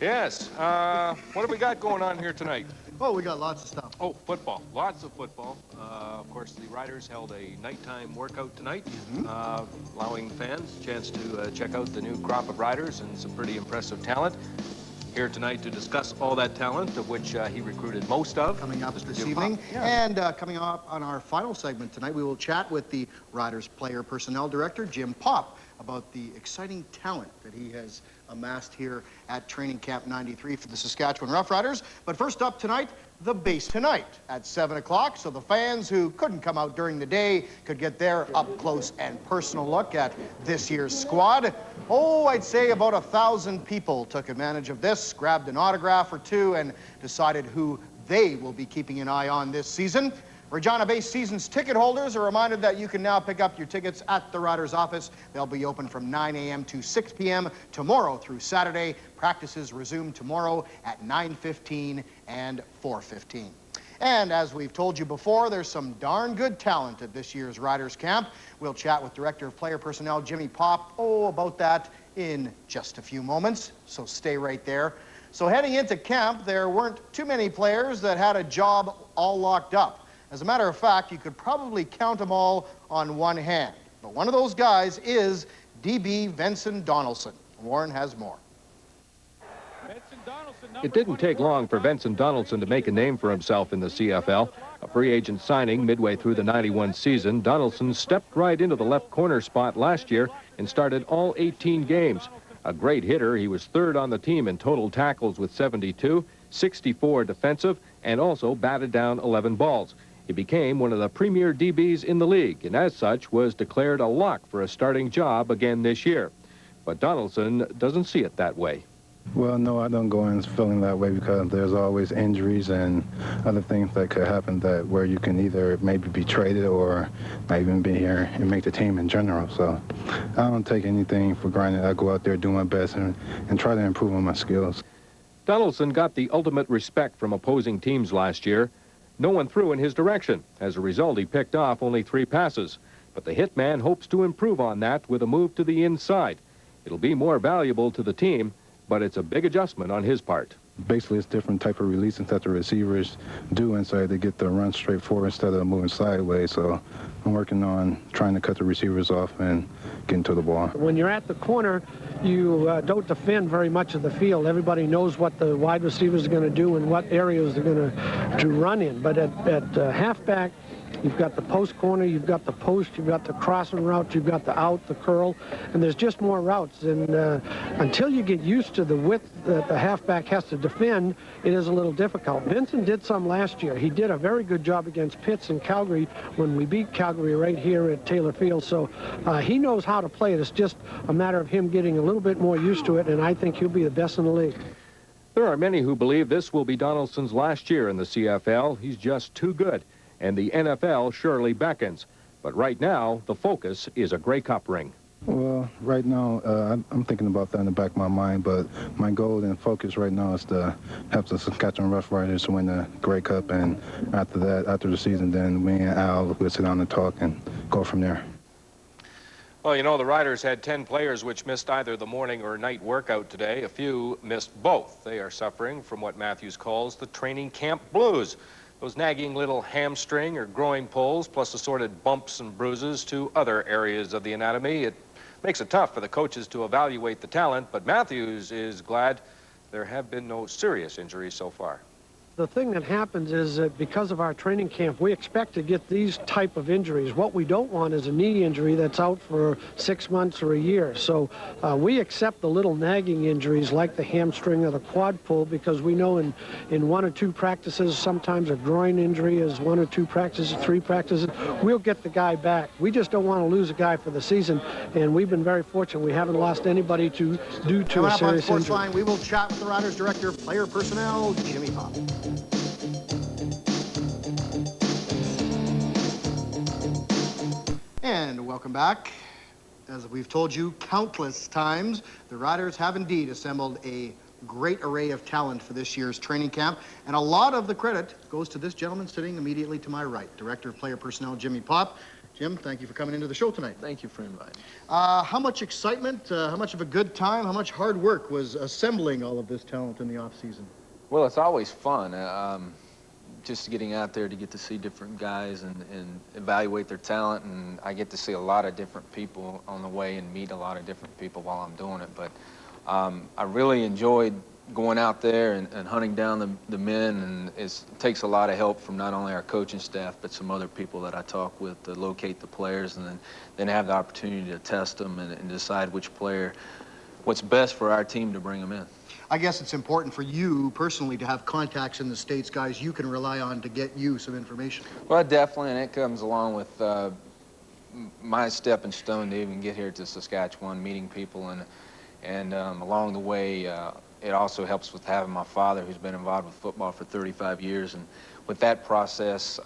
Yes. What have we got going on here tonight? Oh, we got lots of stuff. Oh, football. Lots of football. Of course, the Riders held a nighttime workout tonight, allowing fans a chance to check out the new crop of riders and some pretty impressive talent. Here tonight to discuss all that talent, of which he recruited most of. Coming up Mr. this Jim evening. Popp. Yeah. And coming up on our final segment tonight, we will chat with the Riders Player Personnel Director, Jim Popp, about the exciting talent that he has amassed here at Training Camp 93 for the Saskatchewan Roughriders. But first up tonight, the base tonight at 7 o'clock, so the fans who couldn't come out during the day could get their up-close and personal look at this year's squad. Oh, I'd say about 1,000 people took advantage of this, grabbed an autograph or two, and decided who they will be keeping an eye on this season. Regina-based season's ticket holders are reminded that you can now pick up your tickets at the Riders office. They'll be open from 9 a.m. to 6 p.m. tomorrow through Saturday. Practices resume tomorrow at 9:15 and 4:15. And as we've told you before, there's some darn good talent at this year's Riders Camp. We'll chat with Director of Player Personnel Jimmy Popp, about that in just a few moments, so stay right there. So heading into camp, there weren't too many players that had a job all locked up. As a matter of fact, you could probably count them all on one hand. But one of those guys is DB Vincent Donaldson. Warren has more. It didn't take long for Vincent Donaldson to make a name for himself in the CFL. A free agent signing midway through the 91 season, Donaldson stepped right into the left corner spot last year and started all 18 games. A great hitter, he was third on the team in total tackles with 72, 64 defensive, and also batted down 11 balls. He became one of the premier DBs in the league, and as such was declared a lock for a starting job again this year. But Donaldson doesn't see it that way. Well, no, I don't go in feeling that way because there's always injuries and other things that could happen that where you can either maybe be traded or not even be here and make the team in general. So I don't take anything for granted. I go out there, do my best, and try to improve on my skills. Donaldson got the ultimate respect from opposing teams last year. No one threw in his direction. As a result, he picked off only 3 passes. But the hitman hopes to improve on that with a move to the inside. It'll be more valuable to the team, but it's a big adjustment on his part. Basically, it's different type of releases that the receivers do inside. They get to run straight forward instead of moving sideways. So I'm working on trying to cut the receivers off and getting to the ball. When you're at the corner, you don't defend very much of the field. Everybody knows what the wide receivers are going to do and what areas they're going to run in. But at halfback, you've got the post corner, you've got the post, you've got the crossing route, you've got the out, the curl, and there's just more routes. And until you get used to the width that the halfback has to defend, it is a little difficult. Vincent did some last year. He did a very good job against Pitts and Calgary when we beat Calgary right here at Taylor Field. So he knows how to play it. It's just a matter of him getting a little bit more used to it, and I think he'll be the best in the league. There are many who believe this will be Donaldson's last year in the CFL. He's just too good, and the NFL surely beckons. But right now, the focus is a Grey Cup ring. Well, right now, I'm thinking about that in the back of my mind, but my goal and focus right now is to help the Saskatchewan Roughriders win the Grey Cup, and after that, after the season, then me and Al will sit down and talk and go from there. Well, you know, the Riders had 10 players which missed either the morning or night workout today. A few missed both. They are suffering from what Matthews calls the training camp blues. Those nagging little hamstring or groin pulls, plus assorted bumps and bruises to other areas of the anatomy. It makes it tough for the coaches to evaluate the talent, but Matthews is glad there have been no serious injuries so far. The thing that happens is that because of our training camp, we expect to get these type of injuries. What we don't want is a knee injury that's out for 6 months or a year. So we accept the little nagging injuries like the hamstring or the quad pull because we know in 1 or 2 practices, sometimes a groin injury is 1 or 2 practices, 3 practices, we'll get the guy back. We just don't want to lose a guy for the season, and we've been very fortunate. We haven't lost anybody due to a serious injury. Line, we will chat with the Riders Director of Player Personnel, Jimmy Popp. And welcome back. As we've told you countless times, the Riders have indeed assembled a great array of talent for this year's training camp, and a lot of the credit goes to this gentleman sitting immediately to my right, Director of Player Personnel Jimmy Popp. Jim, thank you for coming into the show tonight. Thank you for inviting. How much excitement, how much of a good time, how much hard work was assembling all of this talent in the off-season? Well, it's always fun. Just getting out there to get to see different guys and evaluate their talent, and I get to see a lot of different people on the way and meet a lot of different people while I'm doing it. But I really enjoyed going out there and hunting down the men, and it takes a lot of help from not only our coaching staff but some other people that I talk with to locate the players, and then have the opportunity to test them and decide which player, what's best for our team to bring them in. I guess it's important for you personally to have contacts in the States, guys you can rely on to get you some information. Well, definitely, and it comes along with my stepping stone to even get here to Saskatchewan, meeting people, and along the way, it also helps with having my father, who's been involved with football for 35 years, and with that process,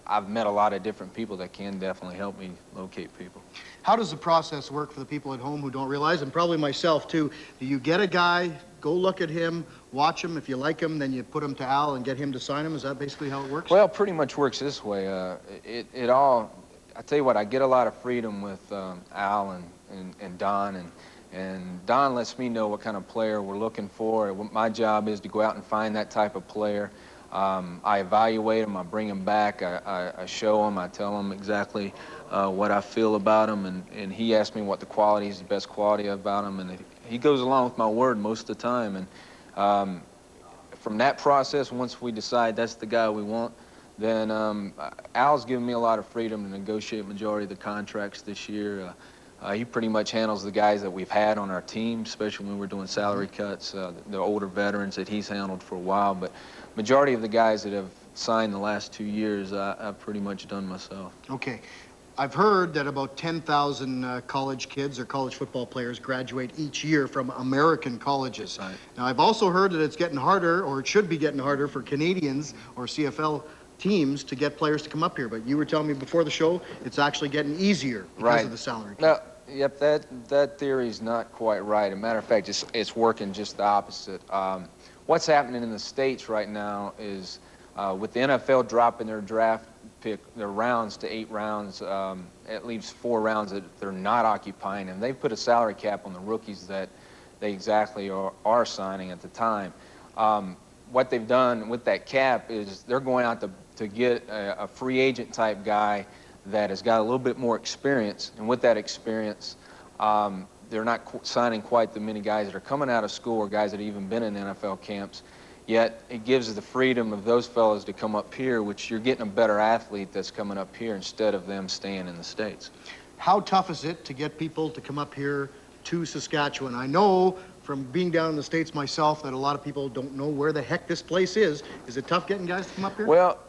I've met a lot of different people that can definitely help me locate people. How does the process work for the people at home who don't realize, and probably myself too? Do you get a guy, go look at him, watch him, if you like him, then you put him to Al and get him to sign him? Is that basically how it works? Well, it pretty much works this way. It all, I tell you what, I get a lot of freedom with Al and Don, and Don lets me know what kind of player we're looking for. My job is to go out and find that type of player. I evaluate him, I bring him back, I show him, I tell him exactly what I feel about him, and he asks me what the quality is, the best quality about him, and he goes along with my word most of the time. And from that process, once we decide that's the guy we want, then Al's given me a lot of freedom to negotiate majority of the contracts this year. He pretty much handles the guys that we've had on our team, especially when we're doing salary cuts, the older veterans that he's handled for a while. But majority of the guys that have signed the last 2 years, I've pretty much done myself. Okay. I've heard that about 10,000 college kids or college football players graduate each year from American colleges. Right. Now, I've also heard that it's getting harder, or it should be getting harder, for Canadians or CFL teams to get players to come up here. But you were telling me before the show it's actually getting easier because of the salary cap. No, yep, that theory is not quite right. As a matter of fact, it's working just the opposite. What's happening in the States right now is with the NFL dropping their draft pick, their rounds to 8 rounds, it leaves 4 rounds that they're not occupying, and they've put a salary cap on the rookies that they exactly are signing at the time. What they've done with that cap is they're going out to get a free agent type guy that has got a little bit more experience, and with that experience, they're not signing quite the many guys that are coming out of school or guys that have even been in NFL camps. Yet it gives the freedom of those fellows to come up here, which you're getting a better athlete that's coming up here instead of them staying in the States. How tough is it to get people to come up here to Saskatchewan? I know from being down in the States myself that a lot of people don't know where the heck this place is. Is it tough getting guys to come up here? Well,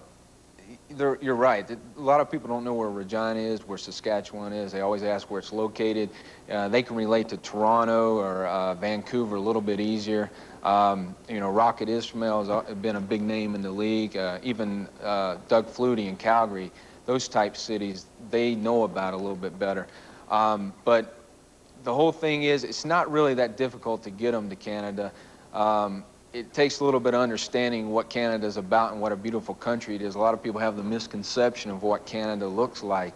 you're right. A lot of people don't know where Regina is, where Saskatchewan is. They always ask where it's located. They can relate to Toronto or Vancouver a little bit easier. You know, Rocket Ismail has been a big name in the league. Even Doug Flutie in Calgary, those type cities, they know about a little bit better. But the whole thing is, it's not really that difficult to get them to Canada. It takes a little bit of understanding what Canada is about and what a beautiful country it is. A lot of people have the misconception of what Canada looks like.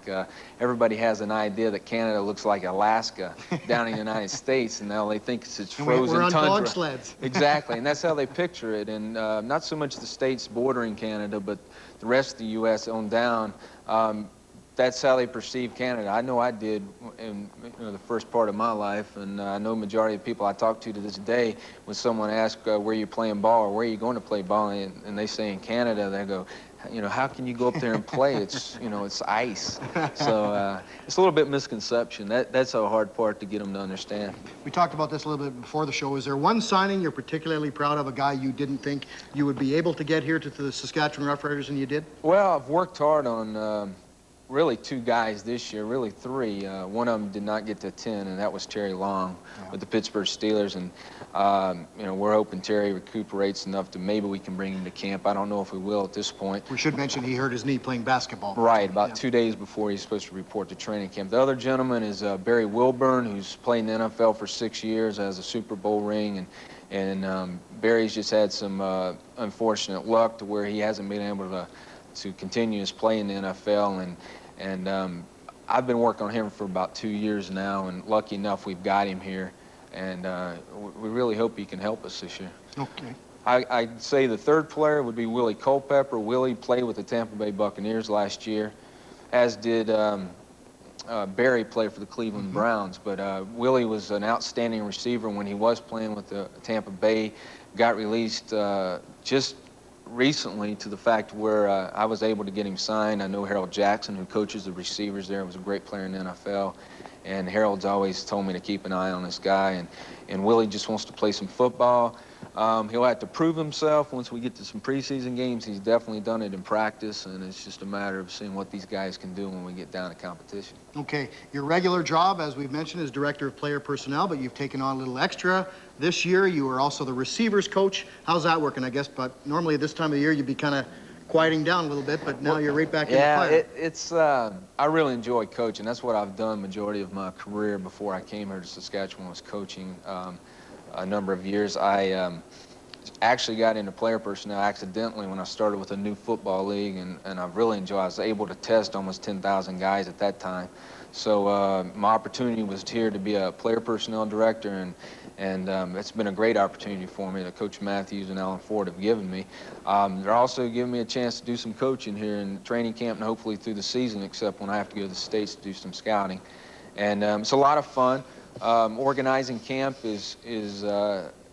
Everybody has an idea that Canada looks like Alaska down in the United States, and now they think it's frozen we're on tundra. dog sleds. Exactly, and that's how they picture it. And not so much the states bordering Canada, but the rest of the U.S. on down. That's how they perceive Canada. I know I did in the first part of my life, and I know majority of people I talk to this day, when someone asks where you playing ball or where you going to play ball, and they say in Canada, they go, you know, how can you go up there and play? It's, you know, it's ice. So it's a little bit misconception. That's a hard part to get them to understand. We talked about this a little bit before the show. Is there one signing you're particularly proud of, a guy you didn't think you would be able to get here to the Saskatchewan Roughriders, and you did? Well, I've worked hard on really 2 guys this year, really 3. One of them did not get to attend, and that was Terry Long with the Pittsburgh Steelers. And you know, we're hoping Terry recuperates enough to maybe we can bring him to camp. I don't know if we will at this point. We should mention he hurt his knee playing basketball. Right, about 2 days before he's supposed to report to training camp. The other gentleman is Barry Wilburn, who's played in the NFL for 6 years, has a Super Bowl ring, and Barry's just had some unfortunate luck to where he hasn't been able to continue his play in the NFL, And I've been working on him for about 2 years now, and lucky enough we've got him here, and we really hope he can help us this year. Okay. I'd say the third player would be Willie Culpepper. Willie played with the Tampa Bay Buccaneers last year, as did Barry played for the Cleveland Browns. But Willie was an outstanding receiver when he was playing with the Tampa Bay. Got released just recently to the fact where I was able to get him signed. I know Harold Jackson, who coaches the receivers there, was a great player in the NFL. And Harold's always told me to keep an eye on this guy. And Willie just wants to play some football. He'll have to prove himself once we get to some preseason games. He's definitely done it in practice, and it's just a matter of seeing what these guys can do when we get down to competition. Okay, your regular job, as we've mentioned, is Director of Player Personnel, but you've taken on a little extra. This year, you are also the receivers coach. How's that working, I guess? But normally this time of the year, you'd be kind of quieting down a little bit, but now you're right back in the fire. Yeah, I really enjoy coaching. That's what I've done majority of my career before I came here to Saskatchewan, was coaching a number of years. I actually got into player personnel accidentally when I started with a new football league, and I really enjoyed it. I was able to test almost 10,000 guys at that time. So my opportunity was here to be a player personnel director, and it's been a great opportunity for me that Coach Matthews and Alan Ford have given me. They're also giving me a chance to do some coaching here in training camp and hopefully through the season, except when I have to go to the States to do some scouting. And it's a lot of fun. Organizing camp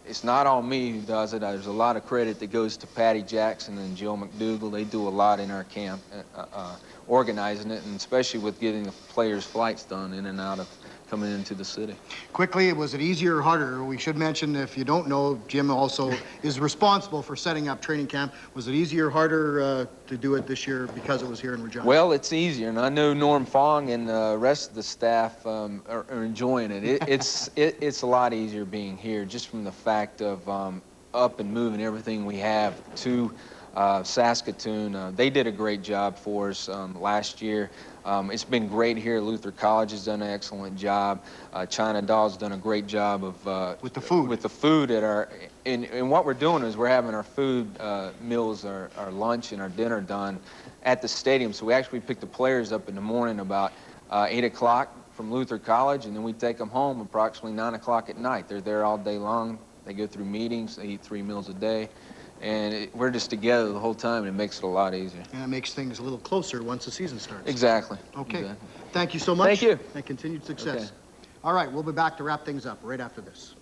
it's not all me who does it. There's a lot of credit that goes to Patty Jackson and Joe McDougall. They do a lot in our camp, organizing it, and especially with getting the players' flights done in and out of coming into the city. Quickly, was it easier or harder? We should mention, if you don't know, Jim also is responsible for setting up training camp. Was it easier or harder to do it this year because it was here in Regina? Well, it's easier, and I know Norm Fong and the rest of the staff are enjoying it. It's a lot easier being here, just from the fact of up and moving everything we have to Saskatoon. They did a great job for us last year. It's been great here. Luther College has done an excellent job. China Doll's done a great job of with the food. With the food at our. And what we're doing is we're having our food meals, our lunch and our dinner done at the stadium. So we actually pick the players up in the morning about 8 o'clock from Luther College, and then we take them home approximately 9 o'clock at night. They're there all day long. They go through meetings. They eat 3 meals a day. And we're just together the whole time, and it makes it a lot easier. And it makes things a little closer once the season starts. Exactly. Okay. Exactly. Thank you so much. Thank you. And continued success. Okay. All right, we'll be back to wrap things up right after this.